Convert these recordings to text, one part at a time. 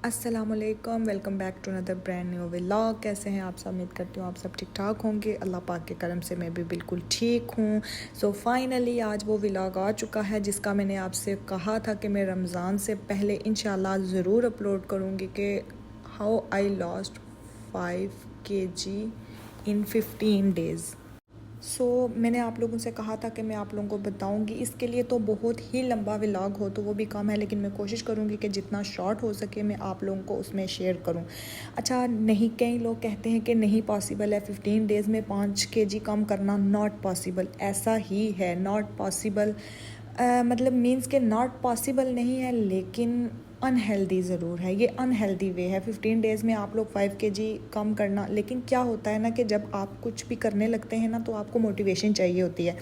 अस्सलामुअलैकुम, welcome back to another brand new vlog. कैसे हैं आप सब? उम्मीद करती हूँ आप सब ठीक ठाक होंगे। अल्लाह पाक के करम से मैं भी बिल्कुल ठीक हूँ। सो फाइनली आज वो व्लॉग आ चुका है जिसका मैंने आपसे कहा था कि मैं रमज़ान से पहले इंशाल्लाह ज़रूर अपलोड करूँगी कि how I lost 5 kg in 15 days. मैंने आप लोगों से कहा था कि मैं आप लोगों को बताऊंगी। इसके लिए तो बहुत ही लंबा व्लॉग हो तो वो भी कम है, लेकिन मैं कोशिश करूंगी कि जितना शॉर्ट हो सके मैं आप लोगों को उसमें शेयर करूं। अच्छा, नहीं, कई लोग कहते हैं कि नहीं पॉसिबल है 15 डेज़ में 5 kg कम करना। नॉट पॉसिबल, ऐसा ही है, नॉट पॉसिबल। मतलब मीन्स के नॉट पॉसिबल नहीं है, लेकिन अनहेल्दी ज़रूर है। ये अनहेल्दी वे है 15 डेज़ में आप लोग 5 kg कम करना। लेकिन क्या होता है ना कि जब आप कुछ भी करने लगते हैं ना तो आपको मोटिवेशन चाहिए होती है।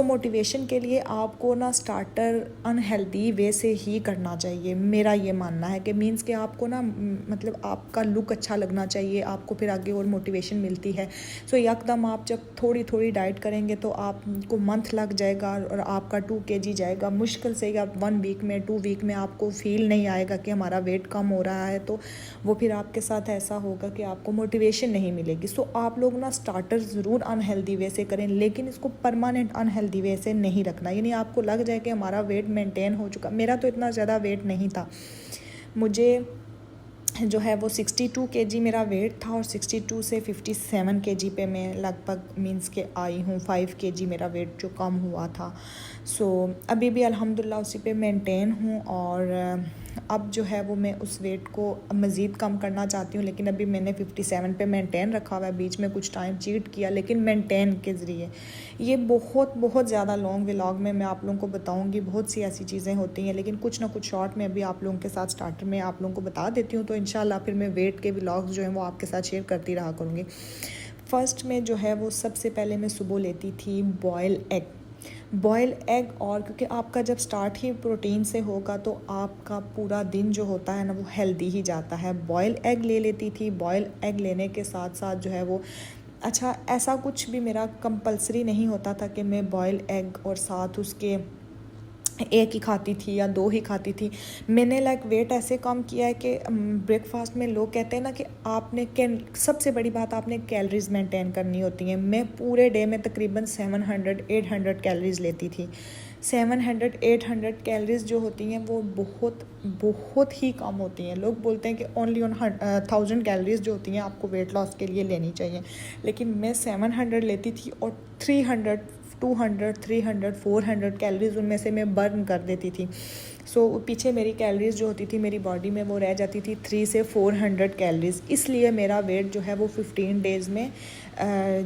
मोटिवेशन के लिए आपको ना स्टार्टर अनहेल्दी वे से ही करना चाहिए। मेरा ये मानना है कि मीन्स कि आपको ना मतलब आपका लुक अच्छा लगना चाहिए, आपको फिर आगे और मोटिवेशन मिलती है। यकदम आप जब थोड़ी थोड़ी डाइट करेंगे तो आपको मंथ लग जाएगा और आपका 2 kg जाएगा मुश्किल से, या 1 वीक में 2 वीक में आपको फील नहीं आएगा कि हमारा वेट कम हो रहा है। तो वो फिर आपके साथ ऐसा होगा कि आपको मोटिवेशन नहीं मिलेगी। आप लोग ना स्टार्टर ज़रूर अनहेल्दी वे से करें, लेकिन इसको परमानेंट अनहेल्दी वे से नहीं रखना। यानी आपको लग जाए कि हमारा वेट मेंटेन हो चुका। मेरा तो इतना ज़्यादा वेट नहीं था, मुझे जो है वो 62 kg मेरा वेट था और 62 से 57 kg पे मैं लगभग मीन्स के आई हूँ। 5 kg मेरा वेट जो कम हुआ था। अभी भी अल्हम्दुलिल्लाह उसी पे मेंटेन हूँ और अब जो है वो मैं उस वेट को मज़ीद कम करना चाहती हूँ। लेकिन अभी मैंने 57 पे मेंटेन रखा हुआ है। बीच में कुछ टाइम चीट किया, लेकिन मेंटेन के ज़रिए ये बहुत बहुत ज़्यादा लॉन्ग व्लॉग में मैं आप लोगों को बताऊँगी। बहुत सी ऐसी चीज़ें होती हैं, लेकिन कुछ ना कुछ शॉर्ट में अभी आप लोगों के साथ स्टार्टर में आप लोगों को बता देती हूँ। तो इंशाल्लाह फिर मैं वेट के व्लॉग्स जो हैं वो आपके साथ शेयर करती रहा करूँगी। फ़र्स्ट में जो है वो सबसे पहले मैं सुबह लेती थी बॉयल एग। और क्योंकि आपका जब स्टार्ट ही प्रोटीन से होगा तो आपका पूरा दिन जो होता है ना वो हेल्दी ही जाता है। बॉयल एग ले लेती थी। बॉयल एग लेने के साथ साथ जो है वो, अच्छा, ऐसा कुछ भी मेरा कंपलसरी नहीं होता था कि मैं बॉयल एग और साथ उसके एक ही खाती थी या 2 ही खाती थी। मैंने वेट ऐसे कम किया है कि ब्रेकफास्ट में लोग कहते हैं ना कि आपने सबसे बड़ी बात, आपने कैलोरीज मेंटेन करनी होती हैं। मैं पूरे डे में तकरीबन 700-800 कैलोरीज लेती थी। 700-800 कैलोरीज जो होती हैं वो बहुत बहुत ही कम होती हैं। लोग बोलते हैं कि ओनली 1000 कैलोरीज जो होती हैं आपको वेट लॉस के लिए लेनी चाहिए, लेकिन मैं 700 लेती थी और 300, 200, 300, 400 कैलोरीज उनमें से मैं बर्न कर देती थी। पीछे मेरी कैलोरीज जो होती थी मेरी बॉडी में वो रह जाती थी 300 से 400 कैलोरीज। इसलिए मेरा वेट जो है वो 15 डेज़ में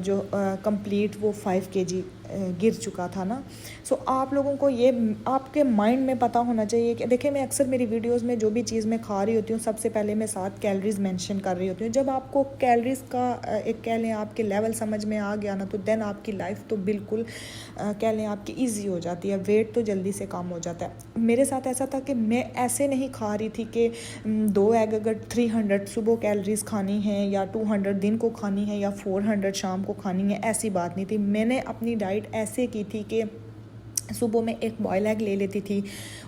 जो कंप्लीट वो 5 kg गिर चुका था ना। आप लोगों को ये आपके माइंड में पता होना चाहिए कि देखिए, मैं अक्सर मेरी वीडियोस में जो भी चीज़ मैं खा रही होती हूँ सबसे पहले मैं 7 कैलोरीज मेंशन कर रही होती हूँ। जब आपको कैलोरीज का एक कह लें आपके लेवल समझ में आ गया ना तो देन आपकी लाइफ तो बिल्कुल कह लें आपकी ईजी हो जाती है। वेट तो जल्दी से कम हो जाता है। मेरे साथ ऐसा था कि मैं ऐसे नहीं खा रही थी कि 2 एग अगर 300 सुबह कैलोरीज खानी है या 200 दिन को खानी है या 400 शाम को खानी है, ऐसी बात नहीं थी। मैंने अपनी डाइट ऐसे की थी कि सुबह में एक बॉयल एग ले लेती थी,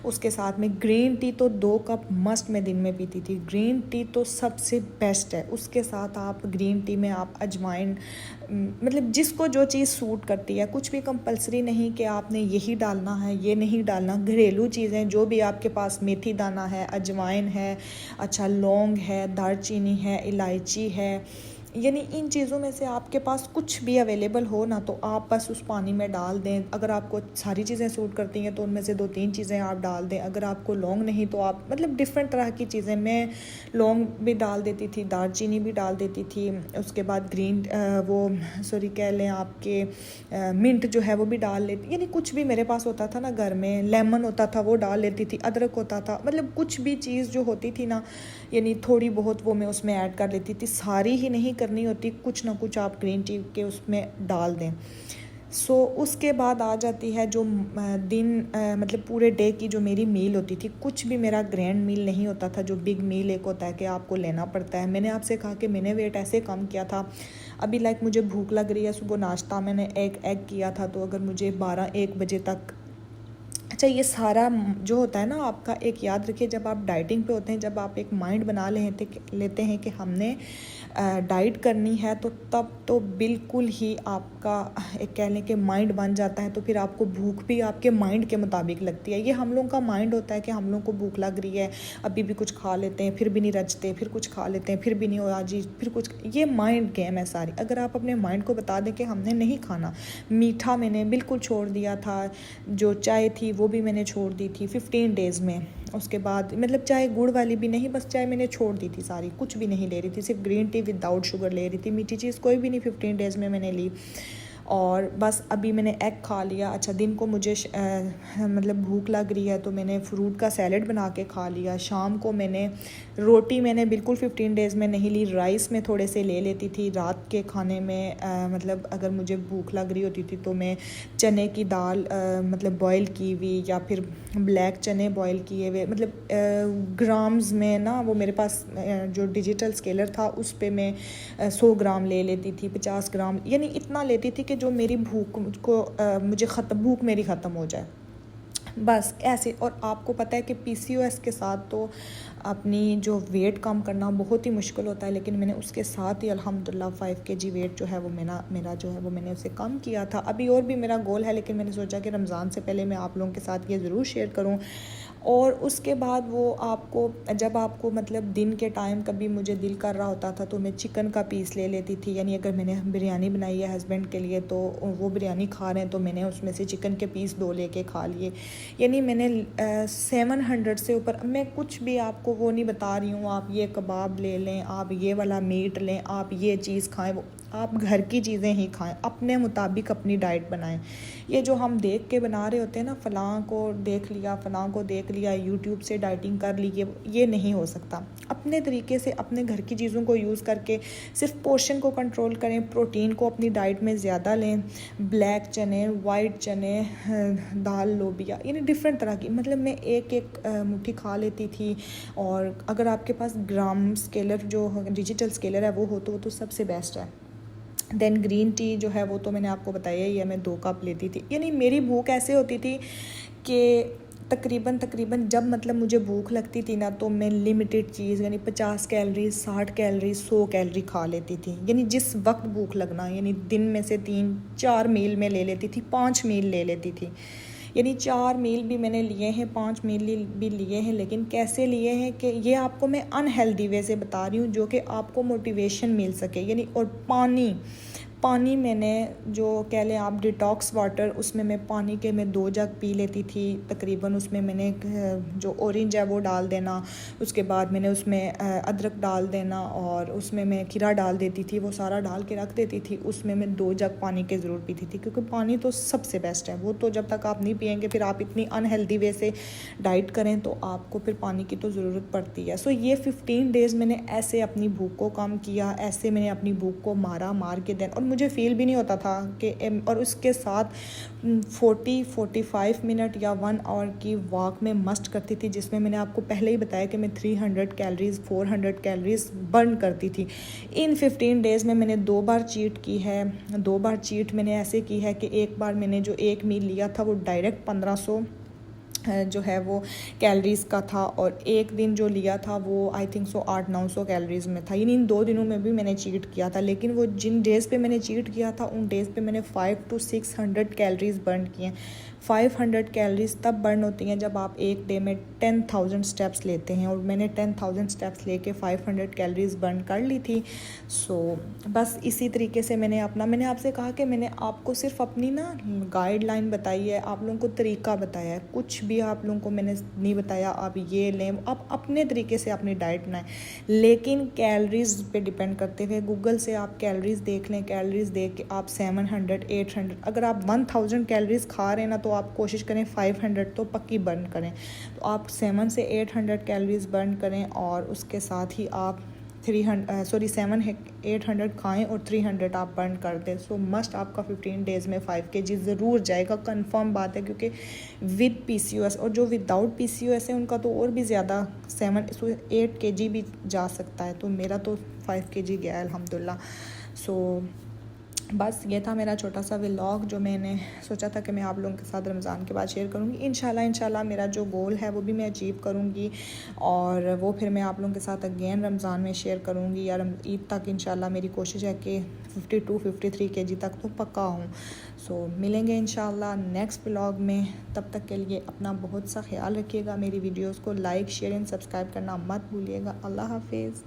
उसके साथ में ग्रीन टी तो 2 कप मस्ट में दिन में पीती थी। ग्रीन टी तो सबसे बेस्ट है। उसके साथ आप ग्रीन टी में आप अजवाइन, मतलब जिसको जो चीज़ सूट करती है, कुछ भी कंपलसरी नहीं कि आपने यही डालना है ये नहीं डालना। घरेलू चीज़ें जो भी आपके पास, मेथी दाना है, अजवाइन है, अच्छा लौंग है, दालचीनी है, इलायची है, यानी इन चीज़ों में से आपके पास कुछ भी अवेलेबल हो ना तो आप बस उस पानी में डाल दें। अगर आपको सारी चीज़ें सूट करती हैं तो उनमें से 2-3 चीज़ें आप डाल दें। अगर आपको लौंग नहीं तो आप मतलब डिफरेंट तरह की चीज़ें, मैं लौंग भी डाल देती थी, दालचीनी भी डाल देती थी। उसके बाद कह लें आपके मिंट जो है वो भी डाल लेती, यानी कुछ भी मेरे पास होता था ना घर में, लेमन होता था वो डाल लेती थी, अदरक होता था, मतलब कुछ भी चीज़ जो होती थी ना, यानी थोड़ी बहुत वो मैं उसमें ऐड कर लेती थी। सारी ही नहीं करनी होती, कुछ ना कुछ आप ग्रीन टी के उसमें डाल दें। उसके बाद आ जाती है जो मतलब पूरे डे की जो मेरी मील होती थी। कुछ भी मेरा ग्रैंड मील नहीं होता था, जो बिग मील एक होता है कि आपको लेना पड़ता है। मैंने आपसे कहा कि मैंने वेट ऐसे कम किया था। अभी मुझे भूख लग रही है, सुबह नाश्ता मैंने एक एग किया था, तो अगर मुझे 12-1 बजे तक अच्छा, ये सारा जो होता है ना आपका, एक याद रखिए, जब आप डाइटिंग पे होते हैं, जब आप एक माइंड बना लेते हैं कि हमने डाइट करनी है, तो तब तो बिल्कुल ही आपका एक कह लें कि माइंड बन जाता है। तो फिर आपको भूख भी आपके माइंड के मुताबिक लगती है। ये हम लोगों का माइंड होता है कि हम लोगों को भूख लग रही है, अभी भी कुछ खा लेते हैं, फिर भी नहीं रचते, फिर कुछ खा लेते हैं, फिर भी नहीं हो आज ही, फिर कुछ। ये माइंड गेम है सारी। अगर आप अपने माइंड को बता दें कि हमने नहीं खाना, मीठा मैंने बिल्कुल छोड़ दिया था, जो चाय थी वो भी मैंने छोड़ दी थी 15 डेज़ में। उसके बाद मतलब चाय गुड़ वाली भी नहीं, बस चाय मैंने छोड़ दी थी सारी, कुछ भी नहीं ले रही थी, सिर्फ ग्रीन टी विदाउट शुगर ले रही थी, मीठी चीज़ कोई भी नहीं 15 डेज़ में मैंने ली। और बस अभी मैंने एग खा लिया। अच्छा, दिन को मुझे मतलब भूख लग रही है तो मैंने फ्रूट का सैलेड बना के खा लिया। शाम को रोटी मैंने बिल्कुल 15 डेज़ में नहीं ली, राइस में थोड़े से ले लेती थी। रात के खाने में मतलब अगर मुझे भूख लग रही होती थी तो मैं चने की दाल मतलब बॉयल की हुई, या फिर ब्लैक चने बॉयल किए हुए, मतलब ग्राम्स में ना, वो मेरे पास जो डिजिटल स्केलर था उस पे मैं 100 ग्राम ले लेती थी, 50 ग्राम, यानी इतना लेती थी कि जो मेरी भूख को मुझे भूख मेरी ख़त्म हो जाए, बस ऐसे। और आपको पता है कि PCOS के साथ तो अपनी जो वेट कम करना बहुत ही मुश्किल होता है, लेकिन मैंने उसके साथ ही अल्हम्दुलिल्लाह 5 kg वेट जो है वो मेरा जो है वो मैंने उसे कम किया था। अभी और भी मेरा गोल है, लेकिन मैंने सोचा कि रमज़ान से पहले मैं आप लोगों के साथ ये ज़रूर शेयर करूं। और उसके बाद जब आपको मतलब दिन के टाइम कभी मुझे दिल कर रहा होता था तो मैं चिकन का पीस ले लेती थी। यानी अगर मैंने बिरयानी बनाई है हस्बैंड के लिए तो वो बिरयानी खा रहे हैं तो मैंने उसमें से चिकन के पीस 2 लेके खा लिए। यानी मैंने 700 से ऊपर, मैं कुछ भी आपको वो नहीं बता रही हूँ आप ये कबाब ले लें, आप ये वाला मीट लें, आप ये चीज़ खाएं, वो आप घर की चीज़ें ही खाएं, अपने मुताबिक अपनी डाइट बनाएं। ये जो हम देख के बना रहे होते हैं ना, फ़लाँ को देख लिया यूट्यूब से डाइटिंग कर ली, ये नहीं हो सकता। अपने तरीके से अपने घर की चीज़ों को यूज़ करके सिर्फ पोर्शन को कंट्रोल करें, प्रोटीन को अपनी डाइट में ज़्यादा लें, ब्लैक चने, वाइट चने, दाल, लोबिया, यानी डिफरेंट तरह की, मतलब मैं एक मुट्ठी खा लेती थी। और अगर आपके पास ग्राम स्केलर जो डिजिटल स्केलर है वो तो सबसे बेस्ट है। देन ग्रीन टी जो है वो तो मैंने आपको बताया ही है, मैं 2 कप लेती थी। यानी मेरी भूख ऐसे होती थी कि तकरीबन जब मतलब मुझे भूख लगती थी ना, तो मैं लिमिटेड चीज़, यानी 50 कैलोरीज, 60 कैलोरीज, 100 कैलोरी खा लेती थी। यानी जिस वक्त भूख लगना, यानी दिन में से 3-4 मील में ले लेती थी, 5 मील ले लेती थी। यानी 4 मील भी मैंने लिए हैं, 5 मील भी लिए हैं, लेकिन कैसे लिए हैं कि ये आपको मैं अनहेल्दी वे से बता रही हूँ, जो कि आपको मोटिवेशन मिल सके। यानी और पानी मैंने जो कह लें आप डिटॉक्स वाटर, उसमें मैं पानी के मैं 2 जग पी लेती थी तकरीबन। उसमें मैंने जो ऑरेंज है वो डाल देना, उसके बाद मैंने उसमें अदरक डाल देना, और उसमें मैं खीरा डाल देती थी, वो सारा डाल के रख देती थी। उसमें मैं 2 जग पानी के ज़रूर पीती थी, क्योंकि पानी तो सबसे बेस्ट है। वो तो जब तक आप नहीं पियेंगे, फिर आप इतनी अनहेल्दी वे से डाइट करें तो आपको फिर पानी की तो ज़रूरत पड़ती है। सो ये 15 डेज़ मैंने ऐसे अपनी भूख को कम किया, ऐसे मैंने अपनी भूख को मार के देन, और मुझे फील भी नहीं होता था कि और उसके साथ 40-45 मिनट या 1 आवर की वॉक में मस्ट करती थी, जिसमें मैंने आपको पहले ही बताया कि मैं 300 कैलोरीज 400 कैलोरीज बर्न करती थी। इन 15 डेज़ में मैंने 2 बार चीट की है। 2 बार चीट मैंने ऐसे की है कि एक बार मैंने जो 1 मील लिया था वो डायरेक्ट 1500 जो है वो कैलोरीज़ का था, और एक दिन जो लिया था वो आई थिंक 800-900 कैलोरीज़ में था। यानी इन 2 दिनों में भी मैंने चीट किया था, लेकिन वो जिन डेज़ पे मैंने चीट किया था उन डेज़ पे मैंने 500-600 कैलोरीज़ बर्न किए। 500 कैलोरीज़ तब बर्न होती हैं जब आप एक डे में 10,000 स्टेप्स लेते हैं, और मैंने 10,000 स्टेप्स लेके 500 कैलोरीज़ बर्न कर ली थी। सो बस इसी तरीके से मैंने आपसे कहा कि मैंने आपको सिर्फ अपनी ना गाइडलाइन बताई है, आप लोगों को तरीका बताया है, कुछ भी आप लोगों को मैंने नहीं बताया आप ये लें, आप अपने तरीके से अपनी डाइट बनाएं। लेकिन कैलोरीज़ पे डिपेंड करते हुए गूगल से आप कैलोरीज़ देख लें, कैलोरीज़ देख के आप 700-800, अगर आप 1000 कैलोरीज़ खा रहे हैं ना, तो आप कोशिश करें 500 तो पक्की बर्न करें। तो आप 700 से 800 कैलोरीज़ बर्न करें, और उसके साथ ही आप 700-800 खाएं और 300 आप बर्न कर दें। सो मस्ट आपका 15 डेज़ में 5 kg ज़रूर जाएगा, कंफर्म बात है, क्योंकि विद PCOS, और जो विदाउट PCOS है उनका तो और भी ज़्यादा 7-8 kg भी जा सकता है। तो मेरा तो 5 kg गया है अल्हम्दुलिल्लाह। सो बस ये था मेरा छोटा सा व्लॉग जो मैंने सोचा था कि मैं आप लोगों के साथ रमज़ान के बाद शेयर करूँगी। इंशाल्लाह मेरा जो गोल है वो भी मैं अचीव करूँगी और वो फिर मैं आप लोगों के साथ अगेन रमज़ान में शेयर करूँगी। या ईद तक इंशाल्लाह मेरी कोशिश है कि 52-53 kg तक तो पक्का हूँ। सो मिलेंगे इंशाल्लाह नेक्स्ट व्लॉग में। तब तक के लिए अपना बहुत सा ख्याल रखिएगा। मेरी वीडियोज़ को लाइक शेयर एंड सब्सक्राइब करना मत भूलिएगा। अल्लाह हाफिज़।